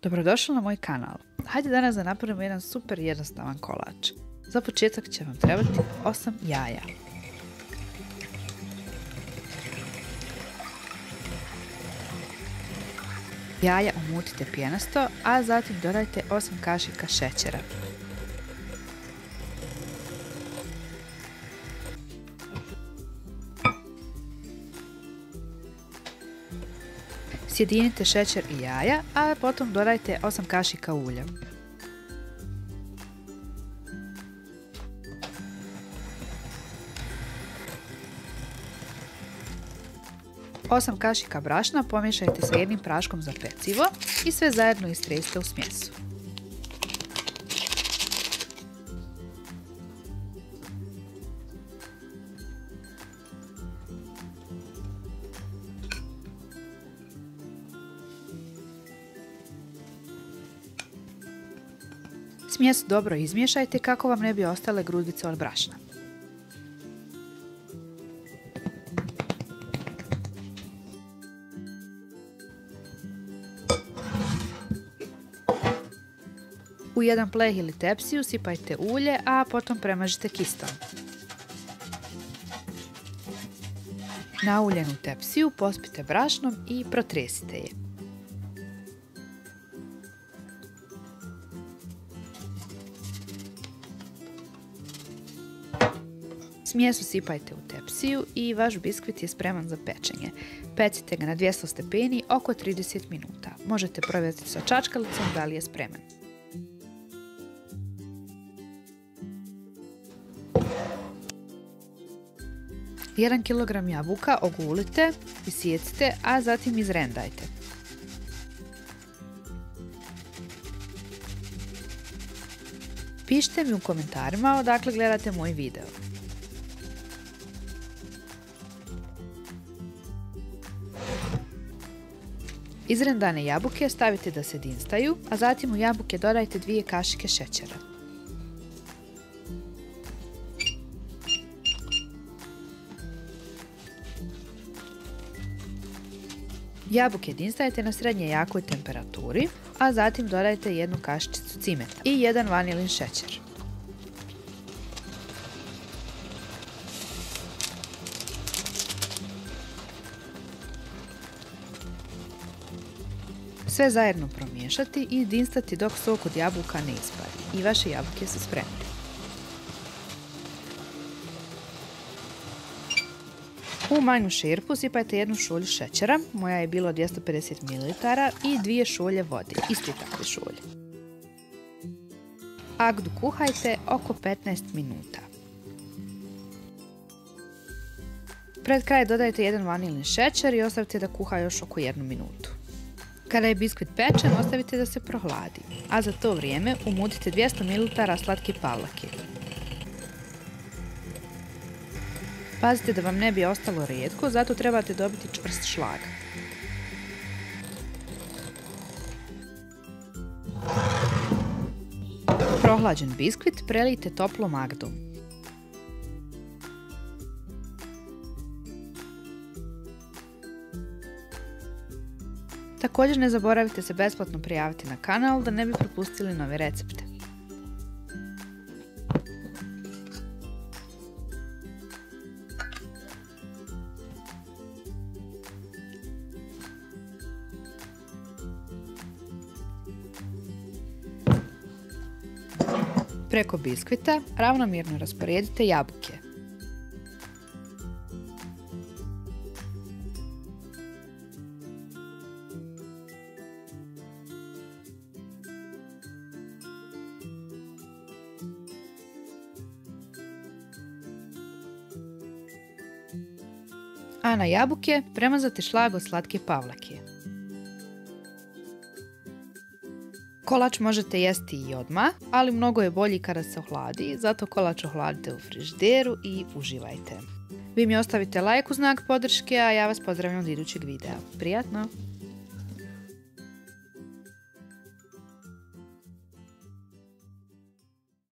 Dobrodošli na moj kanal. Hajde danas da napravimo jedan super jednostavan kolač. Za početak će vam trebati 8 jaja. Jaja umutite pjenasto, a zatim dodajte 8 kašika šećera. Sjedinite šećer i jaja, a potom dodajte 8 kašika ulja. Osam kašika brašna pomiješajte sa jednim praškom za pecivo i sve zajedno istresite u smjesu. Smjes dobro izmiješajte kako vam ne bi ostale grudice od brašna. U jedan pleh ili tepsiju sipajte ulje, a potom premažite kistom. Na uljenu tepsiju pospite brašnom i protresite je. Smjes usipajte u tepsiju i vaš biskvit je spreman za pečenje. Pecite ga na 200 stepeni oko 30 minuta. Možete provjeriti sa čačkalicom da li je spreman. Jedan kilogram jabuka ogulite, isjecite, a zatim izrendajte. Pišite mi u komentarima odakle gledate moj video. Izrendane jabuke stavite da se dinstaju, a zatim u jabuke dodajte 2 kašike šećera. Jabuke dinstajte na srednje jakoj temperaturi, a zatim dodajte 1 kašičicu cimeta i 1 vanilin šećer. Sve zajedno promiješati i dinstati dok sok od jabuka ne ispari i vaše jabuke su spremne. U manju šerpu sipajte 1 šolju šećera, moja je bilo 250 ml, i 2 šolje vode, iste takve šolje. Agdu kuhajte oko 15 minuta. Pred kraj dodajte 1 vanilin šećer i ostavite da kuha još oko 1 minutu. Kada je biskvit pečen, ostavite da se prohladi, a za to vrijeme umutite 200 ml slatke pavlake. Pazite da vam ne bi ostalo rijetko, zato trebate dobiti čvrst šlag. Prohlađen biskvit prelijte toplom agdom. Također ne zaboravite se besplatno prijaviti na kanal da ne bi propustili nove recepte. Preko biskvita ravnomjerno rasporedite jabuke. A na jabuke premazate šlag od slatke pavlake. Kolač možete jesti i odmah, ali mnogo je bolji kada se ohladi, zato kolač ohladite u frižideru i uživajte. Vi mi ostavite like u znak podrške, a ja vas pozdravljam od idućeg videa. Prijatno!